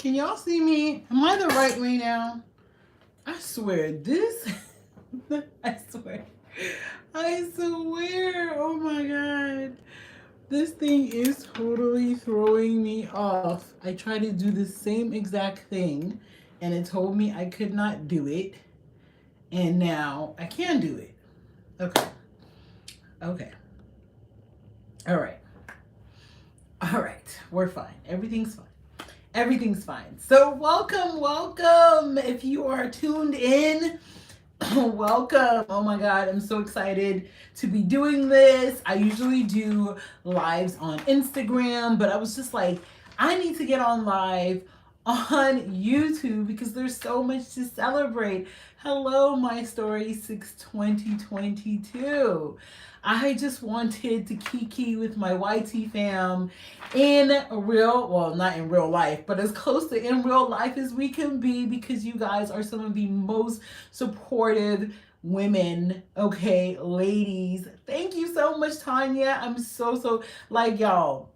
Can y'all see me? Am I the right way now? I swear, this. I swear. I swear. Oh my god. This thing is totally throwing me off. I tried to do the same exact thing and it told me I could not do it. And now I can do it. Okay. Okay. All right. All right. We're fine. Everything's fine. Everything's fine. So, welcome. If you are tuned in, welcome. Oh my God, I'm so excited to be doing this. I usually do lives on Instagram, but I was just like, I need to get on live on YouTube because there's so much to celebrate. Hello, my story 6/20/22. I just wanted to kiki with my YT fam in real, well, not in real life, but as close to in real life as we can be because you guys are some of the most supportive women, okay, ladies. Thank you so much, Tanya. I'm so, like, y'all,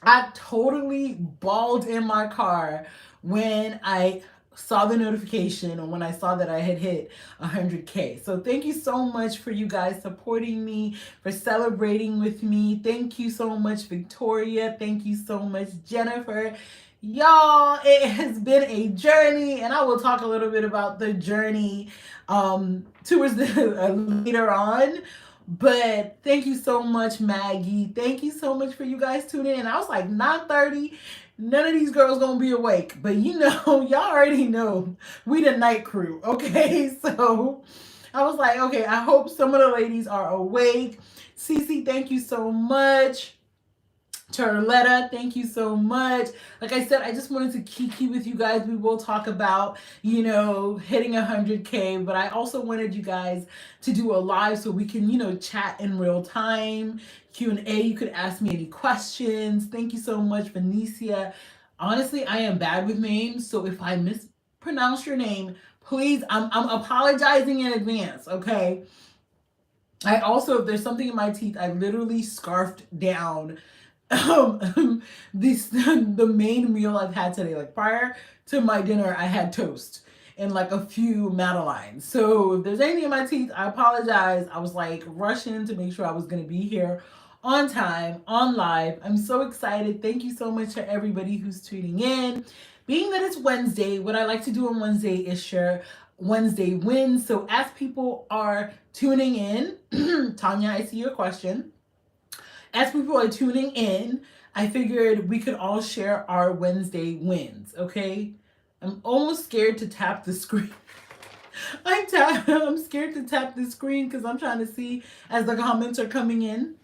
I totally bawled in my car when I saw the notification or when I saw that I had hit 100K. So thank you so much for you guys supporting me, for celebrating with me. Thank you so much, Victoria. Thank you so much, Jennifer. Y'all, it has been a journey, and I will talk a little bit about the journey towards the later on. But thank you so much, Maggie. Thank you so much for you guys tuning in. I was like 9:30. None of these girls gonna be awake, but you know, y'all already know we the night crew, okay? So I was like, okay, I hope some of the ladies are awake. Cece, thank you so much. Charletta, thank you so much. Like I said, I just wanted to kiki with you guys. We will talk about, you know, hitting 100K, but I also wanted you guys to do a live so we can, you know, chat in real time. Q&A, you could ask me any questions. Thank you so much, Venicia. Honestly, I am bad with names, so if I mispronounce your name, please, I'm apologizing in advance, okay? I also, if there's something in my teeth, I literally scarfed down the main meal I've had today. Like prior to my dinner, I had toast and like a few Madeleines. So if there's anything in my teeth, I apologize. I was like rushing to make sure I was going to be here on time, on live. I'm so excited. Thank you so much to everybody who's tuning in. Being that it's Wednesday, what I like to do on Wednesday is share Wednesday wins. So as people are tuning in, Tanya, I see your question. As people are tuning in, I figured we could all share our Wednesday wins, okay? I'm almost scared to tap the screen. I'm scared to tap the screen because I'm trying to see as the comments are coming in.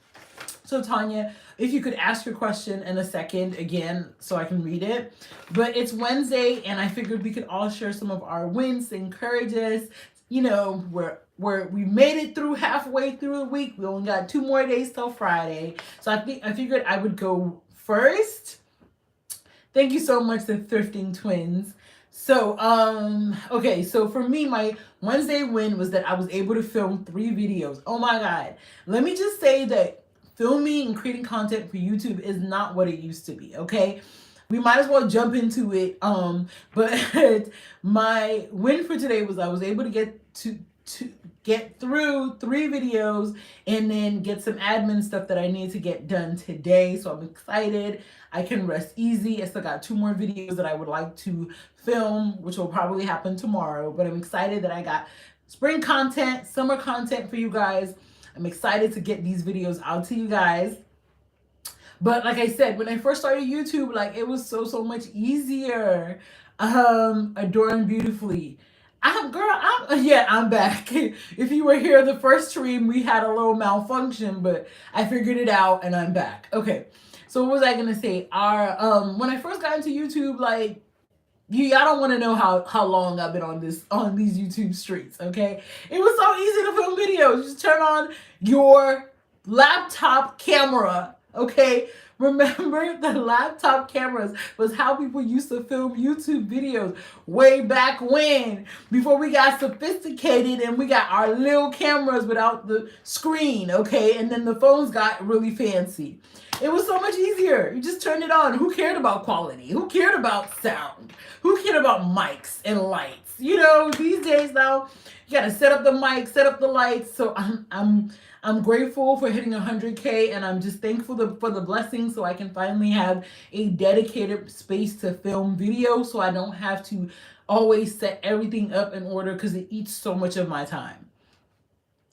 So Tanya, if you could ask your question in a second again so I can read it. But it's Wednesday and I figured we could all share some of our wins to encourage us. You know, where we made it through halfway through the week. We only got 2 more days till Friday. So I figured I would go first. Thank you so much to Thrifting Twins. So, okay, so for me, my Wednesday win was that I was able to film 3 videos. Oh my God. Let me just say that filming and creating content for YouTube is not what it used to be, okay? We might as well jump into it. But my win for today was I was able to get through 3 videos and then get some admin stuff that I need to get done today. So I'm excited. I can rest easy. I still got 2 more videos that I would like to film, which will probably happen tomorrow. But I'm excited that I got spring content, summer content for you guys. I'm excited to get these videos out to you guys. But like I said, when I first started YouTube, like it was so much easier. Adoring Beautifully. I'm back. If you were here the first stream, we had a little malfunction, but I figured it out and I'm back. Okay. So what was I gonna say? When I first got into YouTube, like y'all don't want to know how long I've been on these YouTube streets, okay? It was so easy to film videos. Just turn on your laptop camera, okay? Remember, the laptop cameras was how people used to film YouTube videos way back when, before we got sophisticated and we got our little cameras without the screen, okay? And then the phones got really fancy. It was so much easier. You just turned it on. Who cared about quality? Who cared about sound? Who cared about mics and lights? You know, these days now, you gotta set up the mic, set up the lights. So I'm grateful for hitting 100K, and I'm just thankful for the blessing, so I can finally have a dedicated space to film video, so I don't have to always set everything up in order because it eats so much of my time.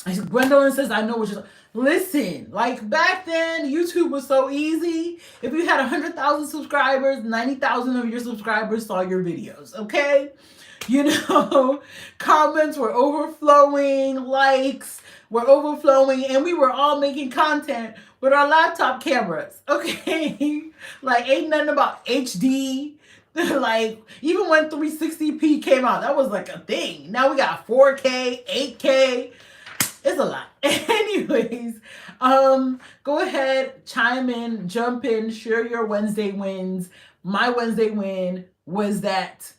Gwendolyn says, I know what you're. Listen, like back then, YouTube was so easy. If you had 100,000 subscribers, 90,000 of your subscribers saw your videos, okay? You know, comments were overflowing, likes were overflowing, and we were all making content with our laptop cameras, okay? Like, ain't nothing about HD. Like, even when 360p came out, that was like a thing. Now we got 4K, 8K. It's a lot. Anyways, go ahead, chime in, jump in, share your Wednesday wins. My Wednesday win was that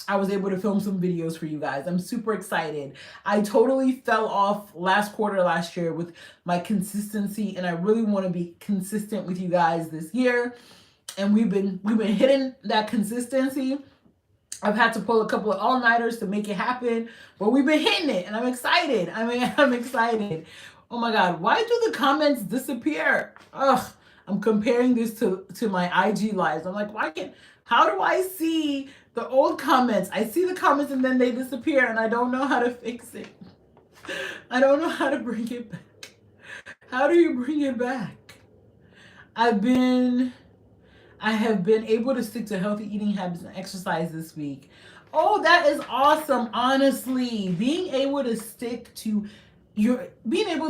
I was able to film some videos for you guys. I'm super excited. I totally fell off last year with my consistency, and I really want to be consistent with you guys this year. And we've been hitting that consistency. I've had to pull a couple of all-nighters to make it happen, but we've been hitting it, and I'm excited. I'm excited. Oh my God, why do the comments disappear? Ugh, I'm comparing this to my IG lives. I'm like, how do I see the old comments? I see the comments and then they disappear, and I don't know how to fix it. I don't know how to bring it back. How do you bring it back? I have been able to stick to healthy eating habits and exercise this week. Oh, that is awesome. Honestly, being able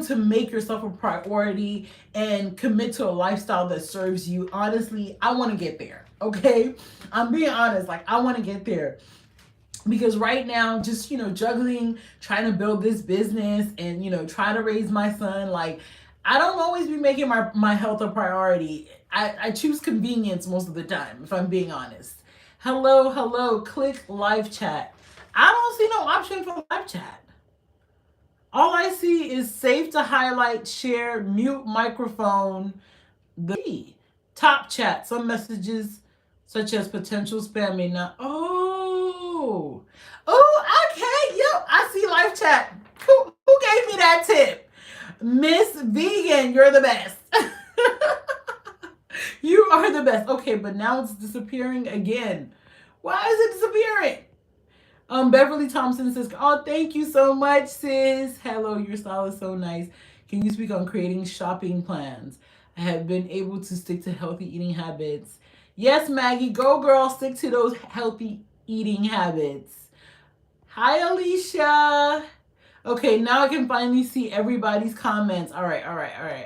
to make yourself a priority and commit to a lifestyle that serves you. Honestly, I want to get there. Okay. I'm being honest. Like, I want to get there. Because right now, just, juggling, trying to build this business and, try to raise my son, like, I don't always be making my health a priority. I choose convenience most of the time, if I'm being honest. Hello, click live chat. I don't see no option for live chat. All I see is save to highlight, share, mute microphone, the top chat. Some messages such as potential spam may not. Oh, okay. Yep, I see live chat. Who gave me that tip? Miss Vegan, you're the best. You are the best. Okay, but now it's disappearing again. Why is it disappearing? Beverly Thompson says, oh, thank you so much, sis. Hello, your style is so nice. Can you speak on creating shopping plans? I have been able to stick to healthy eating habits. Yes, Maggie, go girl, stick to those healthy eating habits. Hi, Alicia. Okay, now I can finally see everybody's comments. All right.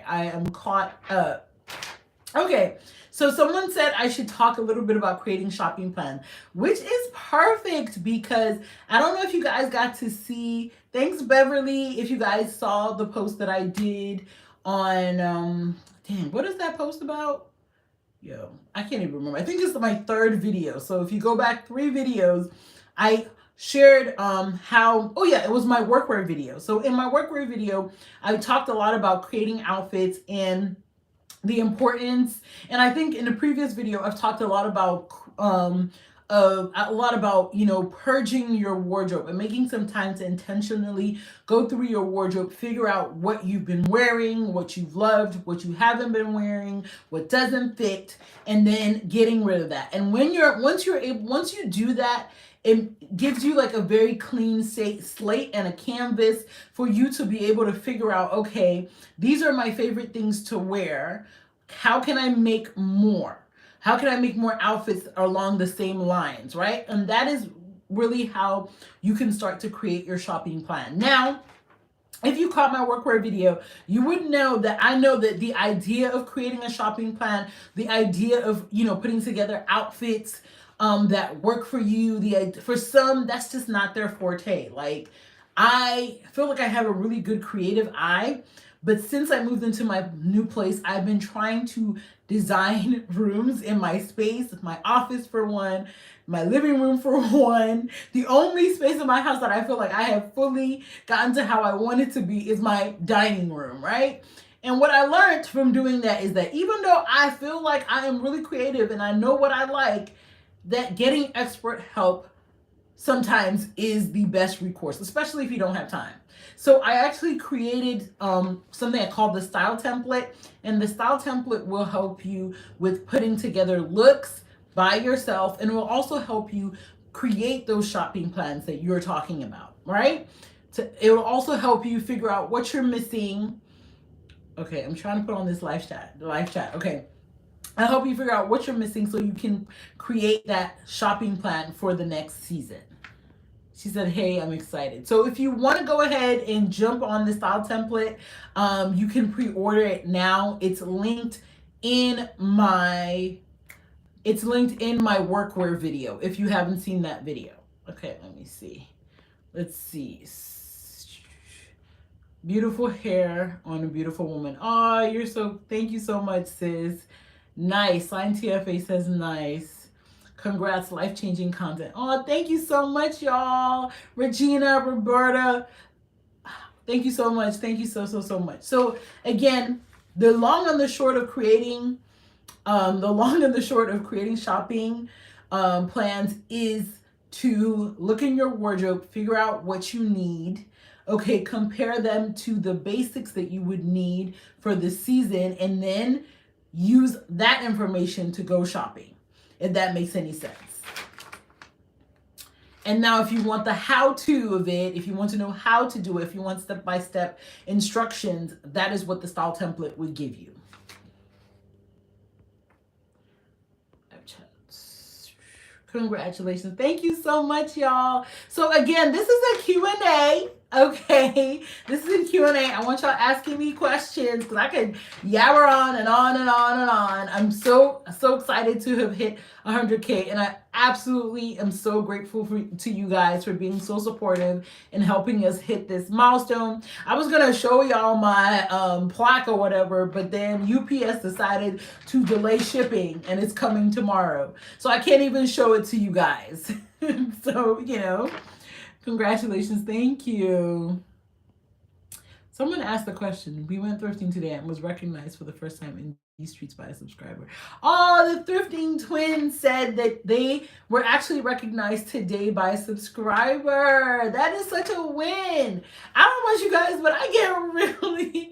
I am caught up. Okay, so someone said I should talk a little bit about creating shopping plans, which is perfect because I don't know if you guys got to see. Thanks, Beverly, if you guys saw the post that I did on, what is that post about? Yo, I can't even remember. I think it's my third video. So if you go back 3 videos, I shared it was my workwear video. So in my workwear video, I talked a lot about creating outfits and the importance. And I think in the previous video, I've talked a lot about purging your wardrobe and making some time to intentionally go through your wardrobe, figure out what you've been wearing, what you've loved, what you haven't been wearing, what doesn't fit, and then getting rid of that. And once you do that, it gives you like a very clean slate and a canvas for you to be able to figure out, okay, these are my favorite things to wear. How can I make more? How can I make more outfits along the same lines, right? And that is really how you can start to create your shopping plan. Now, if you caught my workwear video, you would know that I know that the idea of creating a shopping plan, the idea of, putting together outfits that work for you, for some, that's just not their forte. Like, I feel like I have a really good creative eye, But since I moved into my new place, I've been trying to design rooms in my space, my office for one, my living room for one. The only space in my house that I feel like I have fully gotten to how I want it to be is my dining room, right? And what I learned from doing that is that even though I feel like I am really creative and I know what I like, that getting expert help sometimes is the best recourse, especially if you don't have time. So I actually created something I call the style template, and the style template will help you with putting together looks by yourself, and it will also help you create those shopping plans that you're talking about, right? It will also help you figure out what you're missing. Okay, I'm trying to put on this live chat. Okay. I'll help you figure out what you're missing so you can create that shopping plan for the next season. She said, hey, I'm excited. So if you want to go ahead and jump on the style template, you can pre-order it now. It's linked in my workwear video if you haven't seen that video. Okay, let me see. Let's see. Beautiful hair on a beautiful woman. Oh, thank you so much, sis. Nice. Sign TFA says nice. Congrats, life-changing content. Oh, thank you so much, y'all. Regina, Roberta. Thank you so much. Thank you so much. So again, the long and the short of creating shopping plans is to look in your wardrobe, figure out what you need. Okay, compare them to the basics that you would need for the season, and then use that information to go shopping, if that makes any sense. And now if you want the how-to of it, if you want to know how to do it, if you want step-by-step instructions, that is what the style template would give you. Congratulations. Thank you so much, y'all. So again, this is a Q&A. Okay, this is a Q&A. I want y'all asking me questions because I could yabber on and on and on and on. I'm so excited to have hit 100K, and I absolutely am so grateful to you guys for being so supportive and helping us hit this milestone. I was gonna show y'all my plaque or whatever, but then UPS decided to delay shipping, and it's coming tomorrow, so I can't even show it to you guys. So congratulations. Thank you. Someone asked the question. We went thrifting today and was recognized for the first time in these streets by a subscriber. Oh, the thrifting twins said that they were actually recognized today by a subscriber. That is such a win. I don't know about you guys, but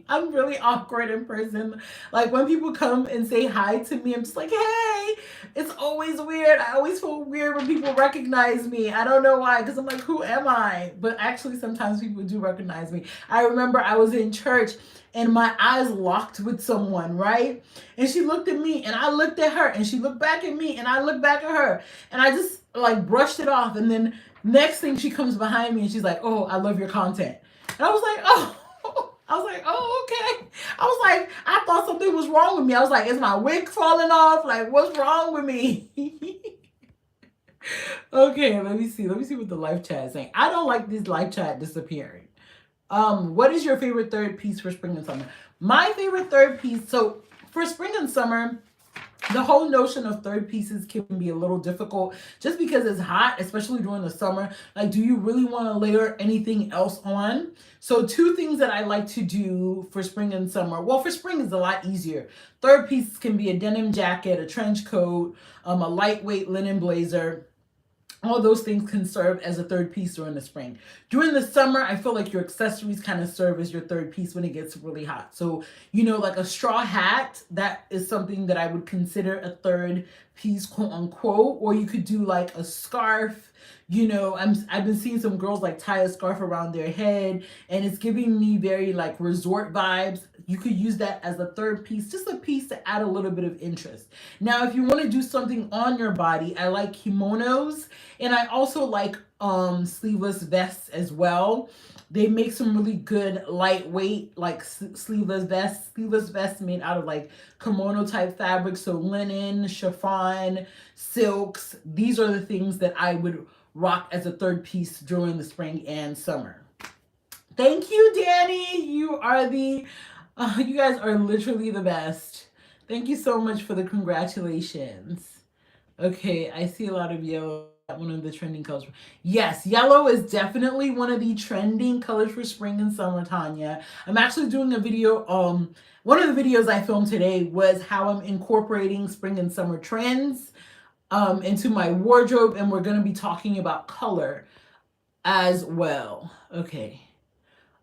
I'm really awkward in person. Like when people come and say hi to me, I'm just like, hey, it's always weird. I always feel weird when people recognize me. I don't know why, because I'm like, who am I? But actually sometimes people do recognize me. I remember I was in church and my eyes locked with someone, right? And she looked at me and I looked at her, and she looked back at me and I looked back at her, and I just like brushed it off. And then next thing she comes behind me and she's like, oh, I love your content. And I was like, oh, okay. I was like, I thought something was wrong with me. I was like, is my wig falling off? Like, what's wrong with me? Okay, let me see what the live chat is saying. I don't like this live chat disappearing. What is your favorite third piece for spring and summer? My favorite third piece, so for spring and summer, the whole notion of third pieces can be a little difficult just because it's hot, especially during the summer. Like, do you really want to layer anything else on? So two things that I like to do for spring and summer. Well, for spring is a lot easier. Third pieces can be a denim jacket, a trench coat, a lightweight linen blazer. All those things can serve as a third piece during the spring. During the summer, I feel like your accessories kind of serve as your third piece when it gets really hot. So, like a straw hat, that is something that I would consider a third piece, quote unquote. Or you could do like a scarf. I've been seeing some girls like tie a scarf around their head, and it's giving me very like resort vibes. You could use that as a third piece, just a piece to add a little bit of interest. Now, if you want to do something on your body, I like kimonos, and I also like sleeveless vests as well. They make some really good lightweight like sleeveless vests made out of like kimono type fabric. So linen, chiffon, silks. These are the things that I would rock as a third piece during the spring and summer. Thank you, Danny. You are the You guys are literally the best. Thank you so much for the congratulations. Okay, I see a lot of yellow. One of the trending colors. Yes, yellow is definitely one of the trending colors for spring and summer, Tanya. I'm actually doing a video. One of the videos I filmed today was how I'm incorporating spring and summer trends into my wardrobe, and we're going to be talking about color as well. Okay.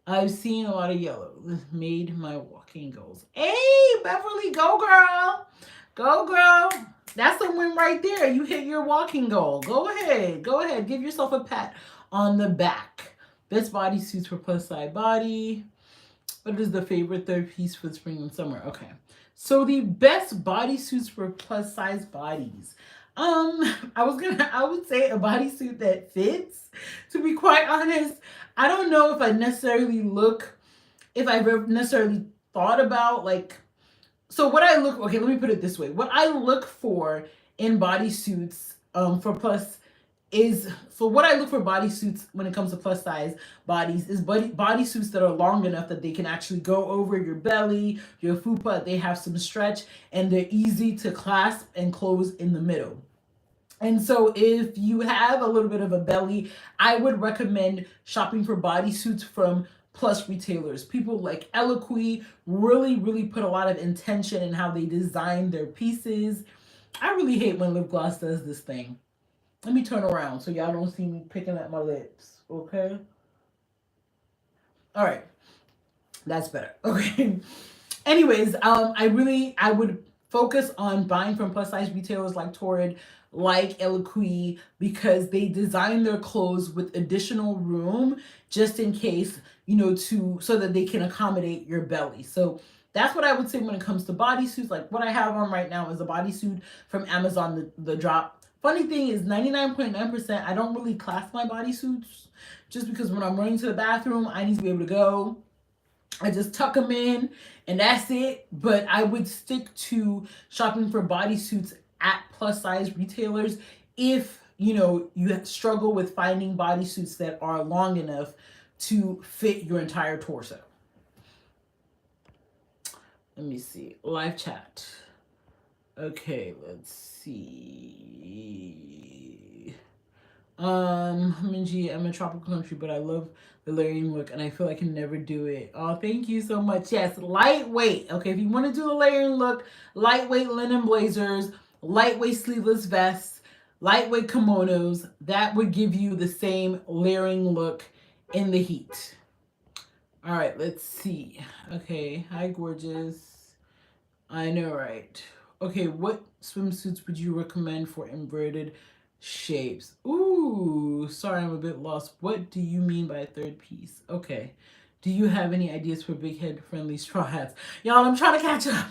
I've seen a lot of yellow. This made my walking goals. Hey, Beverly, go girl. Go girl. That's a win right there. You hit your walking goal. Go ahead. Go ahead. Give yourself a pat on the back. Best bodysuits for plus size body. What is the favorite third piece for spring and summer? Okay. So the best bodysuits for plus size bodies. I would say a bodysuit that fits. To be quite honest, I don't know if I've ever necessarily thought about like, so what I look, okay, let me put it this way. What I look for in bodysuits for plus is, so what I look for bodysuits when it comes to plus size bodies is bodysuits that are long enough that they can actually go over your belly, your fupa, they have some stretch, and they're easy to clasp and close in the middle. And so if you have a little bit of a belly, I would recommend shopping for bodysuits from plus retailers. People like ICYMI really put a lot of intention in how they design their pieces. I really hate when lip gloss does this thing. Let me turn around so y'all don't see me picking at my lips, okay? All right, that's better. Okay. Anyways, I would focus on buying from plus size retailers like Torrid, like ICYMI, because they design their clothes with additional room just in case, so that they can accommodate your belly. So that's what I would say when it comes to bodysuits. Like what I have on right now is a bodysuit from Amazon, the drop. Funny thing is 99.9%, I don't really clasp my bodysuits just because when I'm running to the bathroom, I need to be able to go. I just tuck them in and that's it. But I would stick to shopping for bodysuits at plus size retailers if you struggle with finding bodysuits that are long enough to fit your entire torso. Let me see. Live chat. Okay, let's see. Minji, I'm in a tropical country, but I love the layering look and I feel I can never do it. Oh, thank you so much. Yes, lightweight. Okay, if you want to do the layering look, lightweight linen blazers, lightweight sleeveless vests, lightweight kimonos, that would give you the same layering look in the heat. All right, let's see. Okay, hi, gorgeous. I know, right? Okay, what swimsuits would you recommend for inverted shapes? Ooh, sorry, I'm a bit lost. What do you mean by a third piece? Okay. Do you have any ideas for big head friendly straw hats? Y'all, I'm trying to catch up.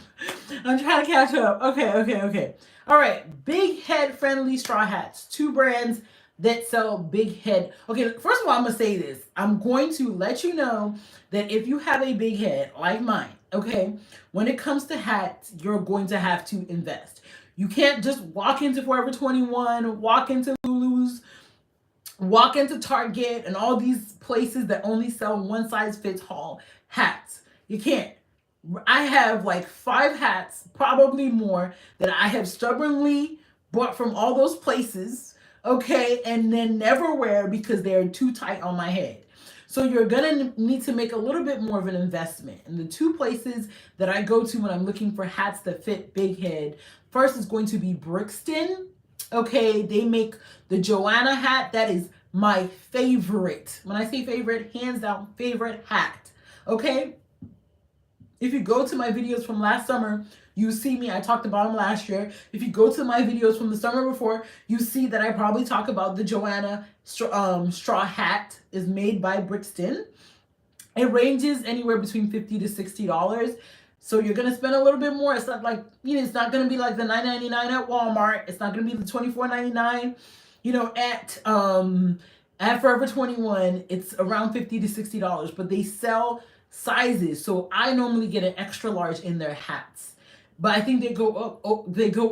Okay. All right, big head friendly straw hats. 2 brands that sell big head. Okay, first of all, I'm going to say this. I'm going to let you know that if you have a big head like mine, okay, when it comes to hats, you're going to have to invest. You can't just walk into Forever 21, walk into Lulu's, walk into Target and all these places that only sell one size fits all hats. You can't. I have like 5 hats, probably more, that I have stubbornly bought from all those places, okay, and then never wear because they're too tight on my head. So you're going to need to make a little bit more of an investment. And the 2 places that I go to when I'm looking for hats that fit big head, first is going to be Brixton. Okay, they make the Joanna hat. That is my favorite. When I say favorite, hands down favorite hat. Okay? If you go to my videos from last summer, you see me, I talked about them last year. If you go to my videos from the summer before, you see that I probably talk about the Joanna straw hat is made by Brixton. It ranges anywhere between $50 to $60. So you're going to spend a little bit more. It's not like, it's not going to be like the $9.99 at Walmart. It's not going to be the $24.99, at Forever 21. It's around $50 to $60, but they sell sizes. So I normally get an extra large in their hats, but I think they go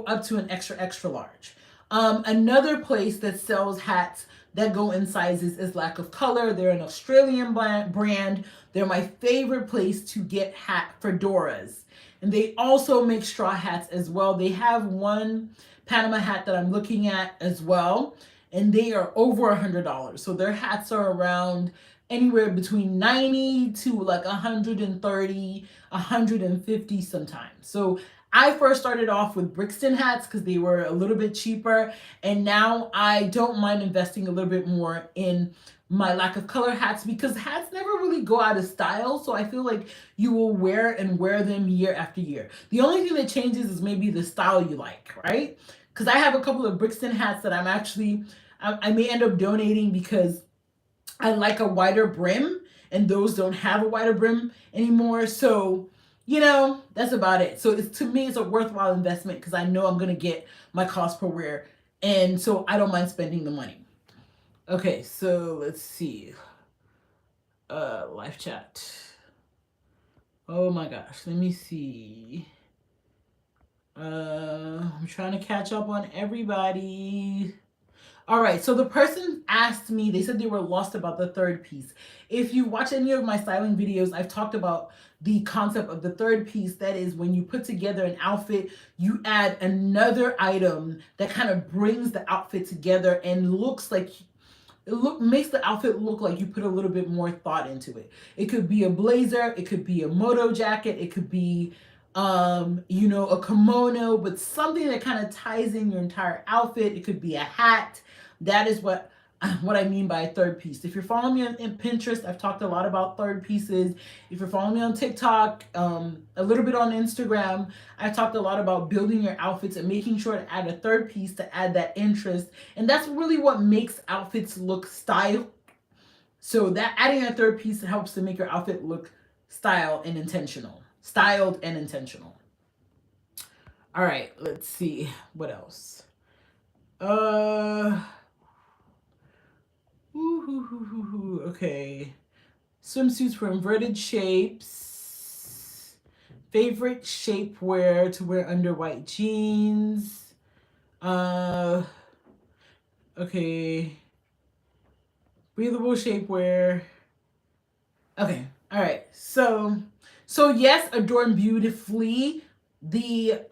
up to an extra large. Another place that sells hats that go in sizes is Lack of Color. They're an Australian brand. They're my favorite place to get fedoras. And they also make straw hats as well. They have one Panama hat that I'm looking at as well, and they are over $100. So their hats are around anywhere between 90 to like 130, 150 sometimes. So I first started off with Brixton hats because they were a little bit cheaper, and now I don't mind investing a little bit more in my lack of color hats, because hats never really go out of style. So I feel like you will wear them year after year. The only thing that changes is maybe the style you like, right? Because I have a couple of Brixton hats that I may end up donating because I like a wider brim, and those don't have a wider brim anymore. So, that's about it. So to me, it's a worthwhile investment because I know I'm going to get my cost per wear. And so I don't mind spending the money. Okay, so let's see. Live chat. Oh my gosh, let me see. I'm trying to catch up on everybody. All right, so the person asked me, they said they were lost about the third piece. If you watch any of my styling videos, I've talked about the concept of the third piece. That is when you put together an outfit, you add another item that kind of brings the outfit together and makes the outfit look like you put a little bit more thought into it. It could be a blazer, it could be a moto jacket, it could be a kimono, but something that kind of ties in your entire outfit. It could be a hat. That is what I mean by a third piece. If you're following me on Pinterest, I've talked a lot about third pieces. If you're following me on TikTok, a little bit on Instagram, I've talked a lot about building your outfits and making sure to add a third piece to add that interest. And that's really what makes outfits look styled. So that adding a third piece helps to make your outfit look styled and intentional. All right, let's see what else. Okay. Swimsuits for inverted shapes. Favorite shapewear to wear under white jeans. Okay. Breathable shapewear. Okay. All right. So yes, Adorn Beautifully. The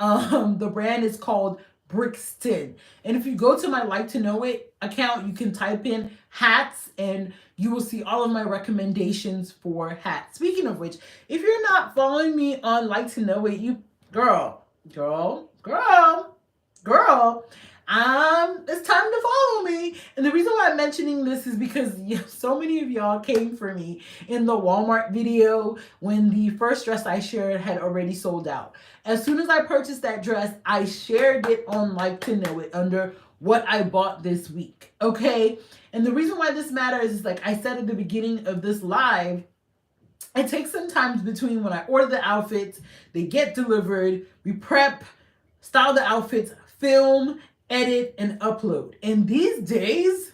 brand is called Brixton. And if you go to my Like to Know It account, you can type in hats and you will see all of my recommendations for hats. Speaking of which, if you're not following me on Like to Know It, you girl, it's time to follow me. And the reason why I'm mentioning this is because so many of y'all came for me in the Walmart video when the first dress I shared had already sold out. As soon as I purchased that dress, I shared it on Like to Know It under what I bought this week. Okay. And the reason why this matters is, like I said at the beginning of this live, it takes some time between when I order the outfits, they get delivered, we prep, style the outfits, film, edit, and upload. And these days,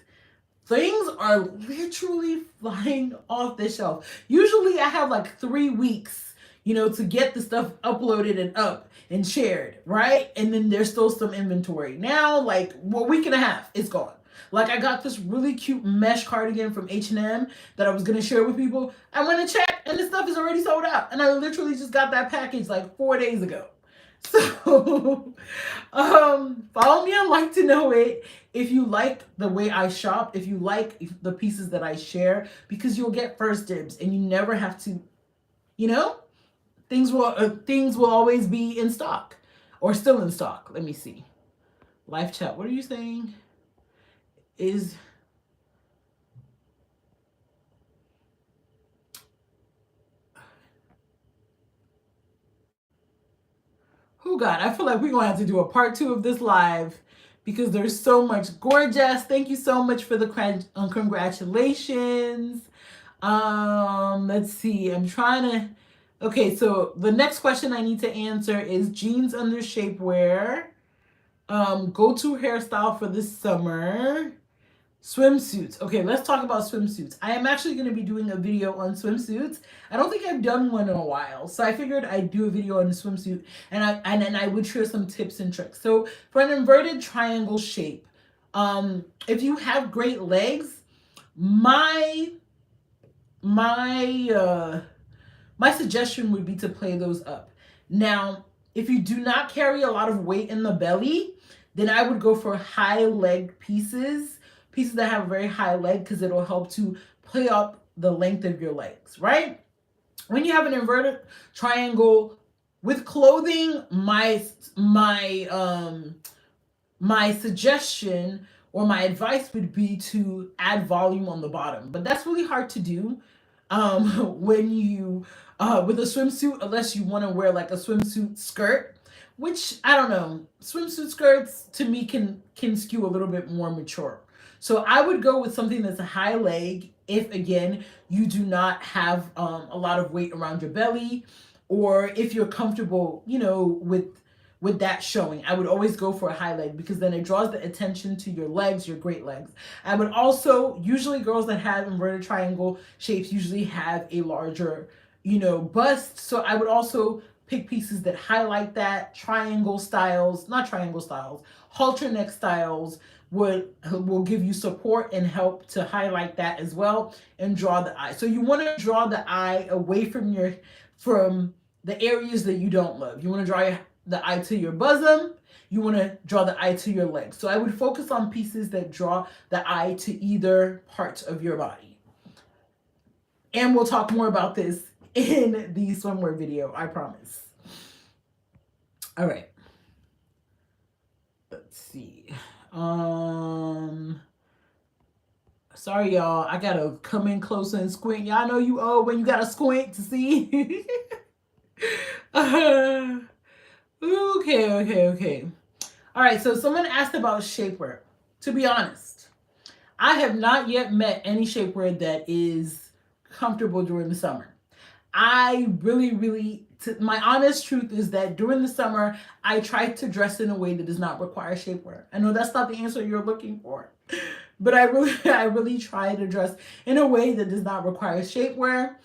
things are literally flying off the shelf. Usually I have like 3 weeks, to get the stuff uploaded and up and shared, right? And then there's still some inventory. Now, like a week and a half, it's gone. Like I got this really cute mesh cardigan from H&M that I was going to share with people. I went to check and the stuff is already sold out. And I literally just got that package like 4 days ago. So, follow me on Like to Know It if you like the way I shop, if you like the pieces that I share, because you'll get first dibs and you never have to, things will always be in stock or still in stock. Let me see. Live chat. What are you saying? Oh God, I feel like we're going to have to do a part 2 of this live because there's so much gorgeous. Thank you so much for the congratulations. Let's see. I'm trying to. Okay, so the next question I need to answer is jeans under shapewear. Go-to hairstyle for this summer. Swimsuits. Okay, let's talk about swimsuits. I am actually going to be doing a video on swimsuits. I don't think I've done one in a while, so I figured I'd do a video on the swimsuit, and I would share some tips and tricks. So for an inverted triangle shape, if you have great legs, my my my suggestion would be to play those up. Now, if you do not carry a lot of weight in the belly, then I would go for high leg pieces, pieces that have a very high leg, because it'll help to play up the length of your legs, right? When you have an inverted triangle with clothing, my suggestion or my advice would be to add volume on the bottom, but that's really hard to do when you with a swimsuit, unless you want to wear like a swimsuit skirt, which I don't know. Swimsuit skirts to me can skew a little bit more mature. So I would go with something that's a high leg if again you do not have a lot of weight around your belly, or if you're comfortable, with that showing. I would always go for a high leg because then it draws the attention to your legs, your great legs. I would also, usually girls that have inverted triangle shapes usually have a larger, bust. So I would also pick pieces that highlight that. Triangle styles, not triangle styles, halter neck styles will give you support and help to highlight that as well and draw the eye. So you want to draw the eye away from the areas that you don't love. You want to draw the eye to your bosom. You want to draw the eye to your legs. So I would focus on pieces that draw the eye to either part of your body. And we'll talk more about this in the swimwear video, I promise. All right. Let's see. Sorry, y'all. I gotta come in closer and squint. Y'all know you when you gotta squint to see. Okay. All right, so someone asked about shapewear. To be honest, I have not yet met any shapewear that is comfortable during the summer. I really, my honest truth is that during the summer, I try to dress in a way that does not require shapewear. I know that's not the answer you're looking for, but I really try to dress in a way that does not require shapewear.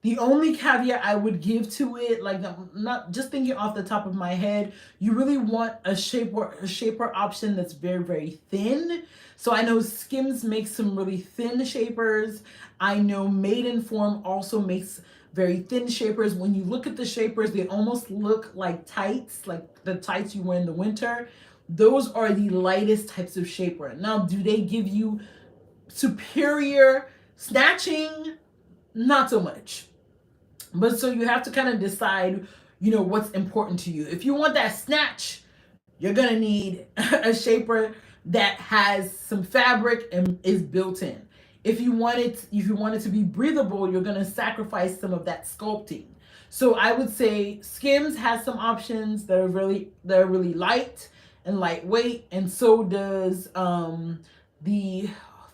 The only caveat I would give to it, like not just thinking off the top of my head, you really want a shaper option that's very thin. So I know Skims makes some really thin shapers. I know Maidenform also makes very thin shapers. When you look at the shapers, they almost look like tights, like the tights you wear in the winter. Those are the lightest types of shapewear. Now, do they give you superior snatching? Not so much. But so you have to kind of decide, what's important to you. If you want that snatch, you're going to need a shaper that has some fabric and is built in. If you want it to be breathable, you're going to sacrifice some of that sculpting. So I would say Skims has some options that are really light and lightweight, and so does the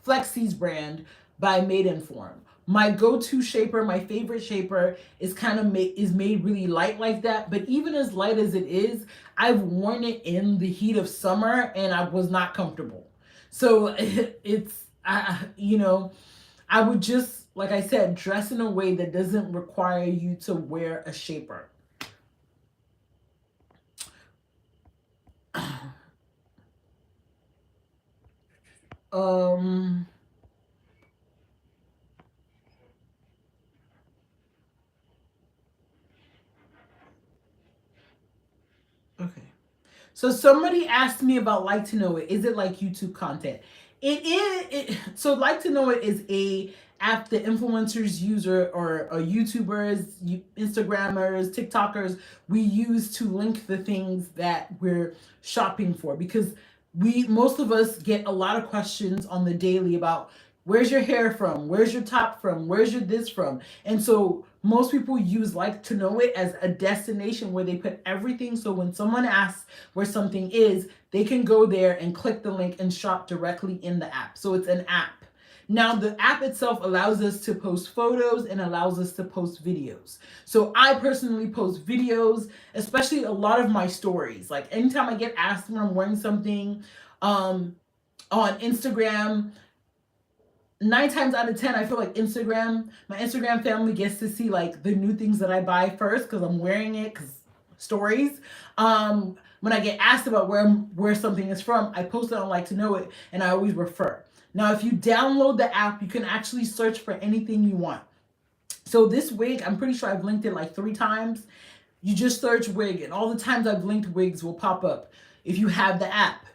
Flexies brand by Maidenform. My go-to shaper, my favorite shaper is made really light like that. But even as light as it is, I've worn it in the heat of summer and I was not comfortable. So I would just, like I said, dress in a way that doesn't require you to wear a shaper. Okay. So somebody asked me about Like to Know It. Is it like YouTube content? It is. So Like to Know It is a app that influencers use or YouTubers, Instagrammers, TikTokers, we use to link the things that we're shopping for, because most of us get a lot of questions on the daily about where's your hair from, where's your top from, where's your this from. And so most people use Like to Know It as a destination where they put everything. So when someone asks where something is, they can go there and click the link and shop directly in the app. So it's an app. Now, the app itself allows us to post photos and allows us to post videos. So I personally post videos, especially a lot of my stories. Like anytime I get asked when I'm wearing something on Instagram, 9 times out of 10, I feel like my Instagram family gets to see like the new things that I buy first because I'm wearing it, because stories. when I get asked about where something is from, I post it on Like to Know It, and I always refer. Now, if you download the app, you can actually search for anything you want. So this wig, I'm pretty sure I've linked it like 3 times. You just search wig, and all the times I've linked wigs will pop up if you have the app.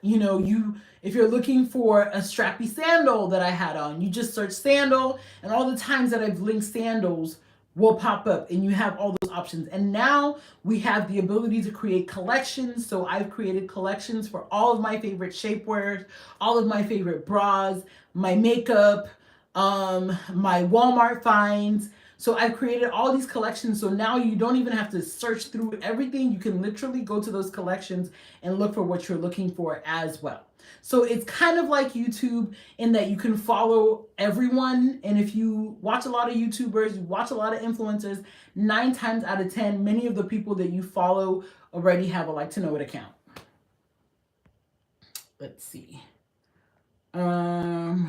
If you're looking for a strappy sandal that I had on, you just search sandal, and all the times that I've linked sandals will pop up, and you have all those options. And now we have the ability to create collections. So I've created collections for all of my favorite shapewears, all of my favorite bras, my makeup, my Walmart finds. So I've created all these collections. So now you don't even have to search through everything. You can literally go to those collections and look for what you're looking for as well. So it's kind of like YouTube in that you can follow everyone. And if you watch a lot of YouTubers, you watch a lot of influencers, 9 times out of 10, many of the people that you follow already have a Like to Know It account. Let's see. Thank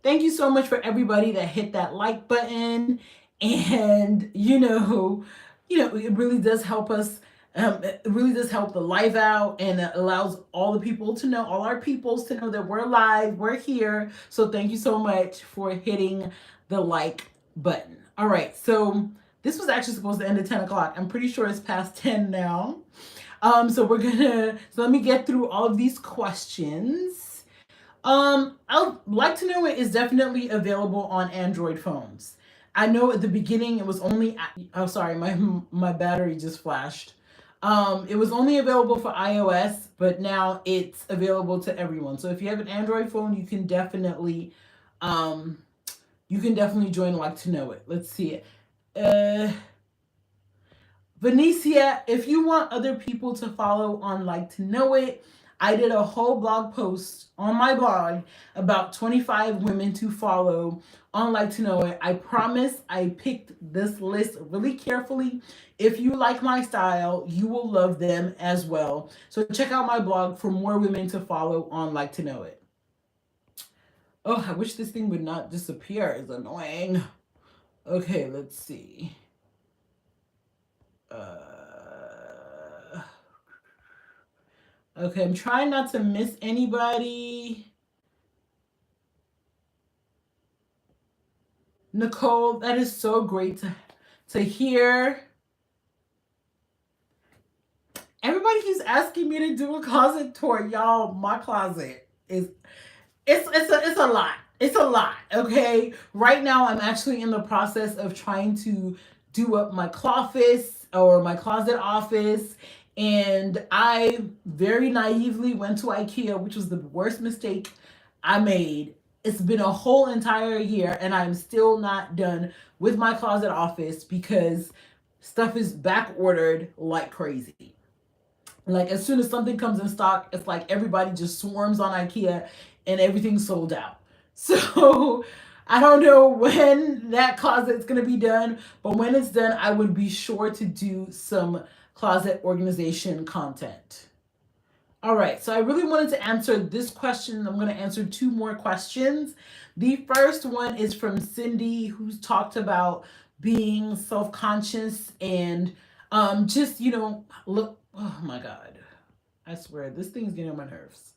you so much for everybody that hit that like button. And, it really does help us. It really does help the live out, and it allows all the people to know, all our peoples to know that we're live, we're here. So thank you so much for hitting the like button. All right. So this was actually supposed to end at 10 o'clock. I'm pretty sure it's past 10 now. So let me get through all of these questions. I'd Like to Know It is definitely available on Android phones. I know at the beginning it was only, oh, sorry, my battery just flashed. It was only available for iOS, but now it's available to everyone. So if you have an Android phone, you can definitely join Like to Know It. Let's see it. Venetia, if you want other people to follow on Like to Know It, I did a whole blog post on my blog about 25 women to follow on Like to Know It. I promise I picked this list really carefully. If you like my style, you will love them as well. So check out my blog for more women to follow on Like to Know It. Oh, I wish this thing would not disappear. It's annoying. Okay, let's see. Okay, I'm trying not to miss anybody. Nicole, that is so great to hear. Everybody keeps asking me to do a closet tour, y'all. My closet is it's a lot. It's a lot, okay? Right now I'm actually in the process of trying to do up my closet or my closet office. And I very naively went to IKEA, which was the worst mistake I made. It's been a whole entire year and I'm still not done with my closet office because stuff is back ordered like crazy. Like as soon as something comes in stock, it's like everybody just swarms on IKEA and everything's sold out. So I don't know when that closet's going to be done, but when it's done, I would be sure to do some closet organization content. All right, so I really wanted to answer this question. I'm going to answer 2 more questions. The first one is from Cindy, who's talked about being self-conscious and just, look, oh my God. I swear, this thing's getting on my nerves.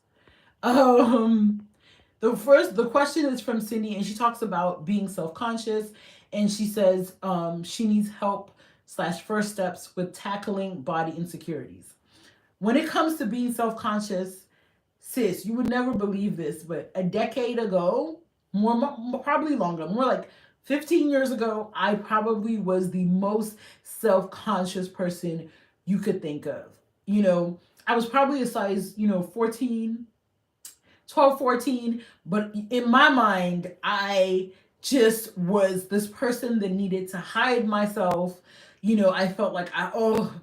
The question is from Cindy, and she talks about being self-conscious, and she says she needs help / first steps with tackling body insecurities. When it comes to being self-conscious, sis, you would never believe this, but a decade ago, probably longer, more like 15 years ago, I probably was the most self-conscious person you could think of. I was probably a size, 12, 14, but in my mind, I just was this person that needed to hide myself. I felt like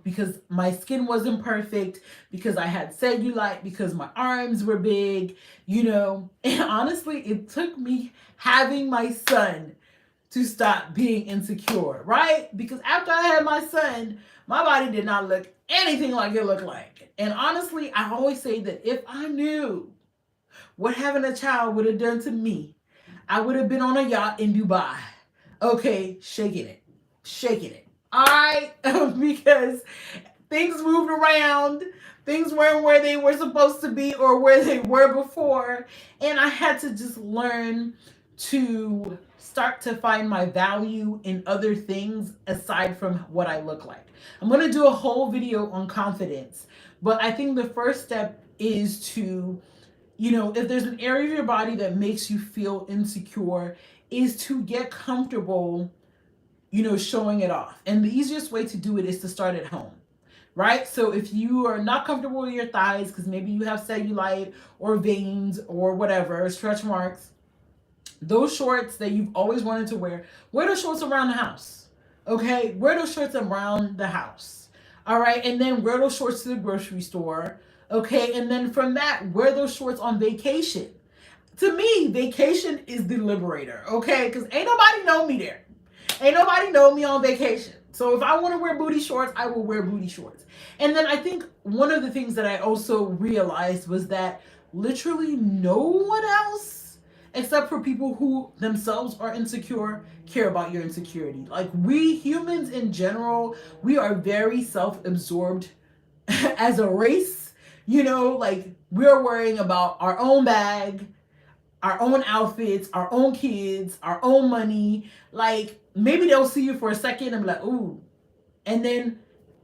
because my skin wasn't perfect, because I had cellulite, because my arms were big, and honestly, it took me having my son to stop being insecure, right? Because after I had my son, my body did not look anything like it looked like. And honestly, I always say that if I knew what having a child would have done to me, I would have been on a yacht in Dubai. Okay, shaking it. All right, because things moved around. Things weren't where they were supposed to be or where they were before. And I had to just learn to start to find my value in other things aside from what I look like. I'm going to do a whole video on confidence, but I think the first step is to, if there's an area of your body that makes you feel insecure, is to get comfortable, showing it off. And the easiest way to do it is to start at home. Right? So if you are not comfortable with your thighs because maybe you have cellulite or veins or whatever, stretch marks, those shorts that you've always wanted to wear those shorts around the house. Okay? Wear those shorts around the house. All right? And then wear those shorts to the grocery store. Okay? And then from that, wear those shorts on vacation. To me, vacation is the liberator. Okay? Because ain't nobody know me there. Ain't nobody know me on vacation. So if I want to wear booty shorts, I will wear booty shorts. And then I think one of the things that I also realized was that literally no one else, except for people who themselves are insecure, care about your insecurity. Like, we humans in general, we are very self-absorbed as a race. Like, we're worrying about our own bag, our own outfits, our own kids, our own money. Like, maybe they'll see you for a second and be like, ooh. And then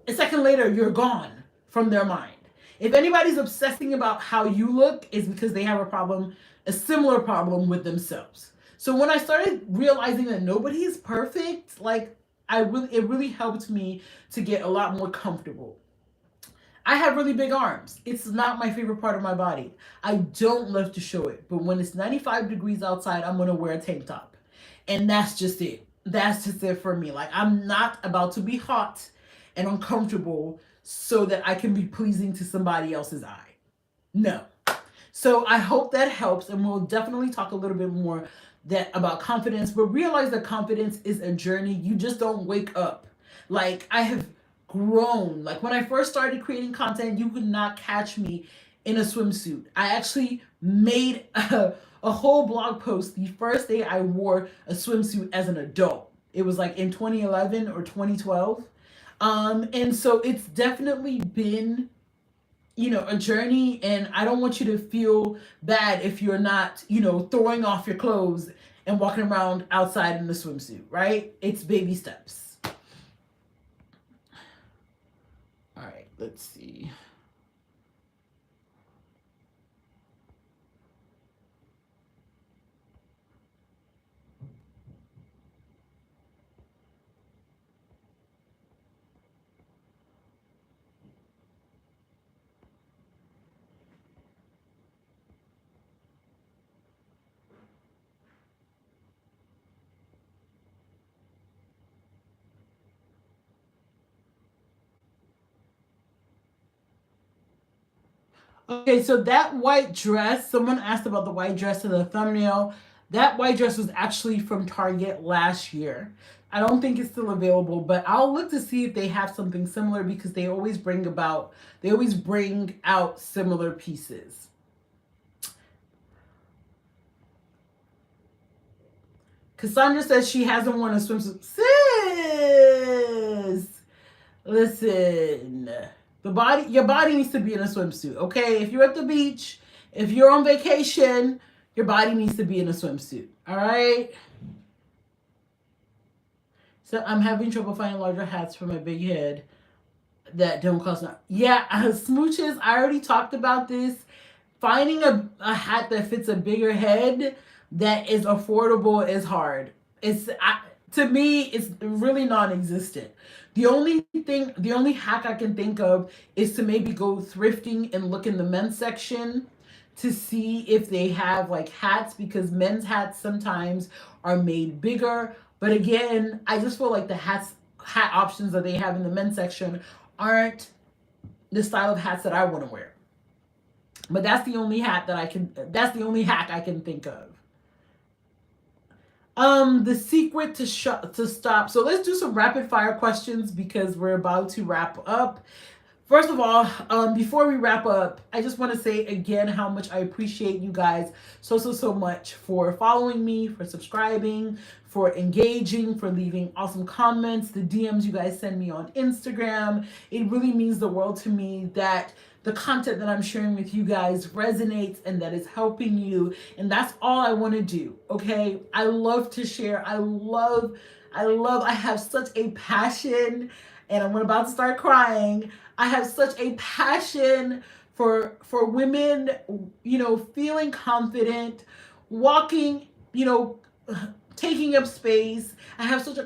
a second later, you're gone from their mind. If anybody's obsessing about how you look, it's because they have a similar problem with themselves. So when I started realizing that nobody is perfect, like, it really helped me to get a lot more comfortable. I have really big arms. It's not my favorite part of my body. I don't love to show it. But when it's 95 degrees outside, I'm going to wear a tank top. And that's just it. That's just it for me. Like, I'm not about to be hot and uncomfortable so that I can be pleasing to somebody else's eye. No. So I hope that helps. And we'll definitely talk a little bit more about confidence. But realize that confidence is a journey. You just don't wake up. Like, I have grown. Like, when I first started creating content, you could not catch me in a swimsuit. I actually made a whole blog post the first day I wore a swimsuit as an adult. It was like in 2011 or 2012. And so it's definitely been, a journey, and I don't want you to feel bad if you're not, throwing off your clothes and walking around outside in the swimsuit, right? It's baby steps. All right, let's see. Okay, so that white dress, someone asked about the white dress in the thumbnail. That white dress was actually from Target last year. I don't think it's still available, but I'll look to see if they have something similar because they always bring out similar pieces. Cassandra says she hasn't worn a swimsuit. Sis! Listen. Your body needs to be in a swimsuit, okay? If you're at the beach, if you're on vacation, your body needs to be in a swimsuit, all right? So I'm having trouble finding larger hats for my big head that don't cost nothing. Yeah, smooches, I already talked about this. Finding a hat that fits a bigger head that is affordable is hard. To me, it's really non-existent. The only hack I can think of is to maybe go thrifting and look in the men's section to see if they have like hats, because men's hats sometimes are made bigger. But again, I just feel like the hat options that they have in the men's section aren't the style of hats that I want to wear. But that's the only hack I can think of. The secret to stop. So let's do some rapid fire questions because we're about to wrap up. First of all, before we wrap up, I just want to say again how much I appreciate you guys so much for following me, for subscribing, for engaging, for leaving awesome comments, the DMs you guys send me on Instagram. It really means the world to me that the content that I'm sharing with you guys resonates and that is helping you. And that's all I want to do. Okay. I love to share. I have such a passion, and I'm about to start crying. I have such a passion for women, feeling confident, walking, taking up space. I have such a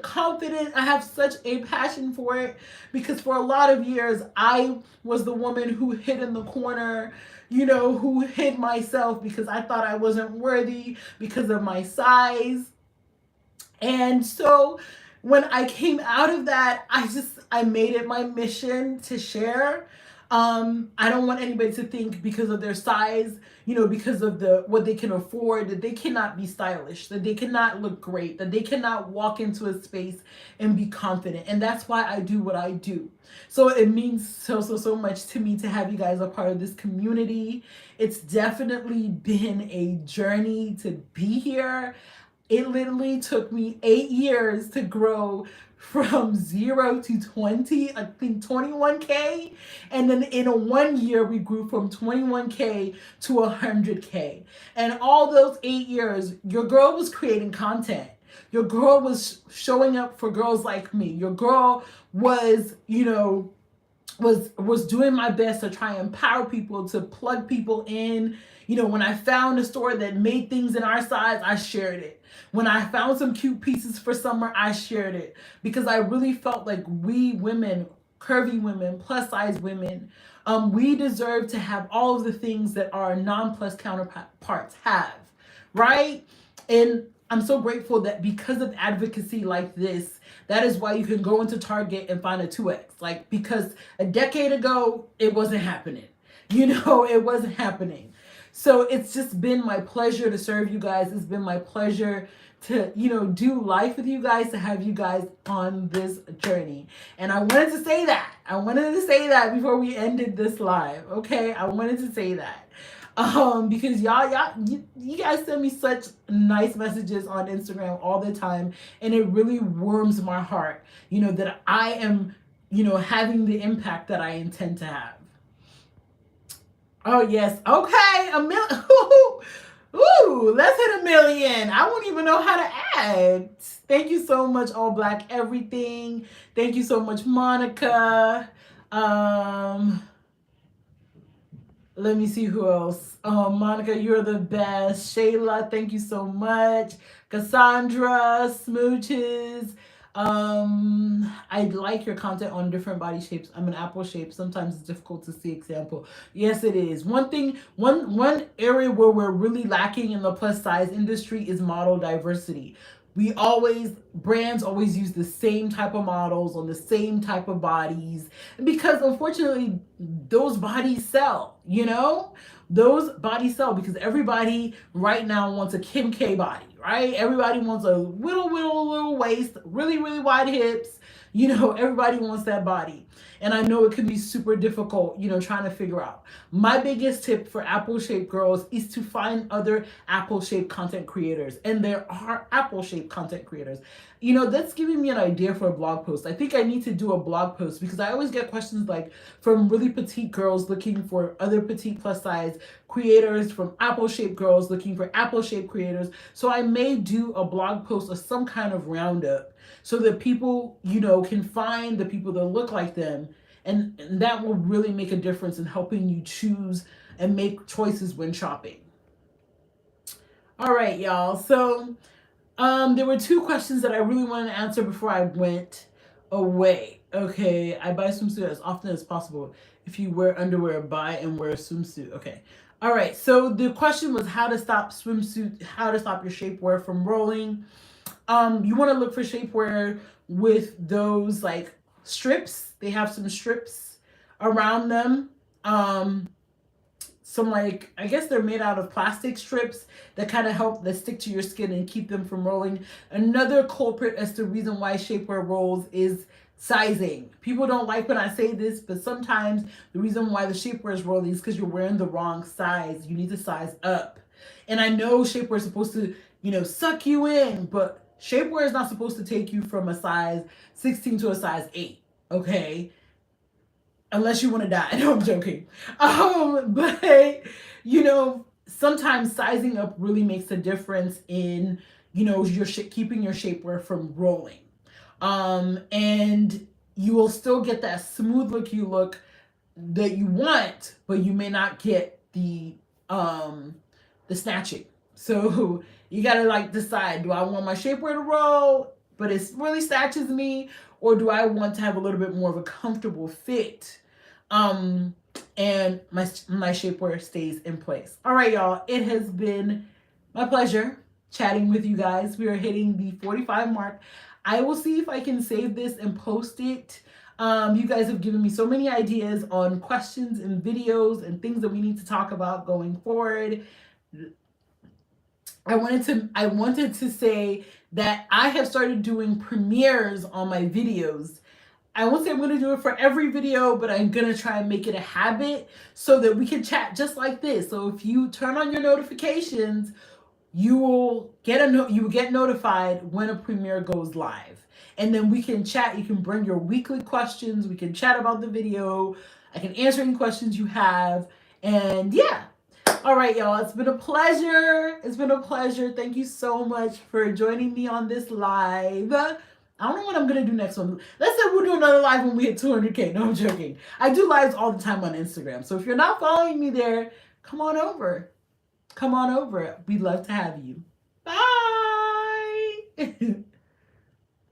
passion for it, because for a lot of years I was the woman who hid in the corner, who hid myself because I thought I wasn't worthy because of my size. And so when I came out of that, I made it my mission to share. I don't want anybody to think because of their size, because of what they can afford, that they cannot be stylish, that they cannot look great, that they cannot walk into a space and be confident. And that's why I do what I do. So it means so much to me to have you guys a part of this community. It's definitely been a journey to be here. It literally took me 8 years to grow from 0 to 20, I think 21K. And then in 1 year, we grew from 21K to 100K. And all those 8 years, your girl was creating content. Your girl was showing up for girls like me. Your girl was, was doing my best to try and empower people, to plug people in. When I found a store that made things in our size, I shared it. When I found some cute pieces for summer, I shared it, because I really felt like we women, curvy women, plus size women, we deserve to have all of the things that our non-plus counterparts have, right? And I'm so grateful that because of advocacy like this, that is why you can go into Target and find a 2X. Because a decade ago, it wasn't happening. It wasn't happening. So it's just been my pleasure to serve you guys. It's been my pleasure to, do life with you guys, to have you guys on this journey. And I wanted to say that. Before we ended this live. Okay. I wanted to say that. Because you guys send me such nice messages on Instagram all the time. And it really warms my heart, that I am, having the impact that I intend to have. Oh, yes. Okay. 1 million. Ooh, let's hit 1 million. I won't even know how to act. Thank you so much, All Black Everything. Thank you so much, Monica. Let me see who else. Monica, you're the best. Shayla, thank you so much. Cassandra, Smooches. I like your content on different body shapes. I'm an apple shape. Sometimes it's difficult to see example. Yes, it is. One area where we're really lacking in the plus size industry is model diversity. Brands always use the same type of models on the same type of bodies, because unfortunately those bodies sell, those bodies sell, because everybody right now wants a Kim K body, right? Everybody wants a little waist, really wide hips, everybody wants that body. And I know it can be super difficult, trying to figure out. My biggest tip for apple shaped girls is to find other apple shaped content creators. And there are apple shaped content creators. That's giving me an idea for a blog post. I think I need to do a blog post, because I always get questions from really petite girls looking for other petite plus size creators, from apple shaped girls looking for apple shaped creators. So I may do a blog post of some kind of roundup, so that people, can find the people that look like them. And that will really make a difference in helping you choose and make choices when shopping. All right, y'all. So there were 2 questions that I really wanted to answer before I went away. Okay, I buy swimsuit as often as possible. If you wear underwear, buy and wear a swimsuit. Okay. All right. So the question was how to stop your shapewear from rolling. You want to look for shapewear with those strips. They have some strips around them. Some I guess they're made out of plastic strips that kind of that stick to your skin and keep them from rolling. Another culprit as to reason why shapewear rolls is sizing. People don't like when I say this, but sometimes the reason why the shapewear is rolling is because you're wearing the wrong size. You need to size up. And I know shapewear is supposed to, suck you in, but Shapewear is not supposed to take you from a size 16 to a size 8, okay? Unless you want to die. No, I'm joking. But you know, sometimes sizing up really makes a difference in, you know, your keeping your shapewear from rolling. And you will still get that smooth look that you want, but you may not get the snatching. So you gotta like decide, do I want my shapewear to roll, but it really snatches me, or do I want to have a little bit more of a comfortable fit? And my shapewear stays in place. All right, y'all. It has been my pleasure chatting with you guys. We are hitting the 45 mark. I will see if I can save this and post it. You guys have given me so many ideas on questions and videos and things that we need to talk about going forward. I wanted to say that I have started doing premieres on my videos. I won't say I'm going to do it for every video, but I'm going to try and make it a habit so that we can chat just like this. So if you turn on your notifications, you will get notified when a premiere goes live. And then we can chat. You can bring your weekly questions. We can chat about the video. I can answer any questions you have. And yeah. All right, y'all. It's been a pleasure. It's been a pleasure. Thank you so much for joining me on this live. I don't know what I'm going to do next one. Let's say we'll do another live when we hit 200K. No, I'm joking. I do lives all the time on Instagram. So if you're not following me there, come on over. Come on over. We'd love to have you. Bye.